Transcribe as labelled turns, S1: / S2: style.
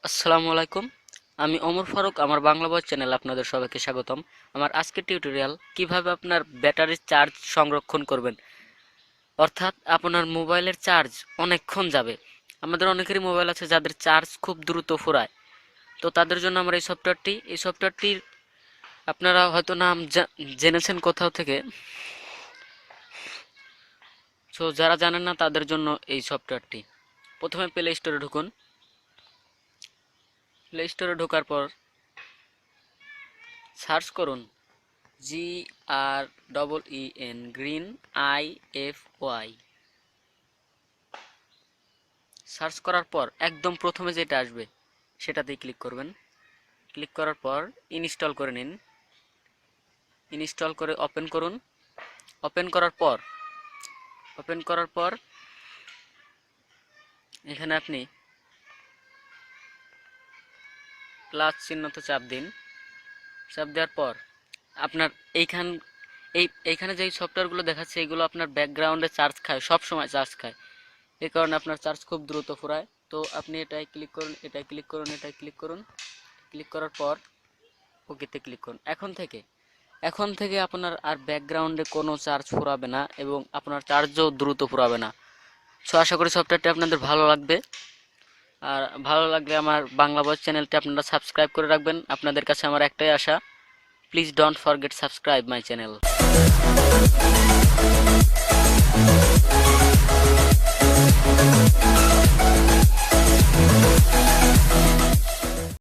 S1: আসসালামু আলাইকুম। আমি ওমর ফারুক। আমার বাংলা বই চ্যানেলে আপনাদের সবাইকে স্বাগতম। আমার আজকের টিউটোরিয়াল কিভাবে আপনার ব্যাটারির চার্জ সংরক্ষণ করবেন, অর্থাৎ আপনার মোবাইলের চার্জ অনেকক্ষণ যাবে। আমাদের অনেকেরই মোবাইল আছে যাদের চার্জ খুব দ্রুত ফুরায়। তো তাদের জন্য আমরা এই সফটওয়্যারটির আপনারা হয়তো নাম জেনেছেন কোথাও থেকে। সো যারা জানেন না তাদের জন্য এই সফটওয়্যারটি। প্রথমে প্লে স্টোরে ঢুকুন। প্লে স্টোরে ঢোকার পর সার্চ করুন GREEN, গ্রিন IFY। সার্চ করার পর একদম প্রথমে যেটা আসবে সেটাতেই ক্লিক করবেন। ক্লিক করার পর ইনস্টল করে নিন। ইনস্টল করে ওপেন করুন। ওপেন করার পর এখানে আপনি প্লাস চিহ্নতে চাপ দিন। চাপ দেওয়ার পর আপনার এইখানে যে সফটওয়্যারগুলো দেখাচ্ছে এগুলো আপনার ব্যাকগ্রাউন্ডে চার্জ খায়, সব সময় চার্জ খায়। এই কারণে আপনার চার্জ খুব দ্রুত ফুরায়। তো আপনি এটাই ক্লিক করুন, এটাই ক্লিক করুন, এটাই ক্লিক করুন। ক্লিক করার পর ওকেতে ক্লিক করুন। এখন থেকে আপনার আর ব্যাকগ্রাউন্ডে কোনো চার্জ ফুরাবে না এবং আপনার চার্জও দ্রুত ফুরাবে না। সো আশা করি সফটওয়্যারটি আপনাদের ভালো লাগবে। আর ভালো লাগলে আমার বাংলা ভয়েস চ্যানেলটি আপনারা সাবস্ক্রাইব করে রাখবেন। আপনাদের কাছে আমার একটাই আশা, please don't forget subscribe my channel.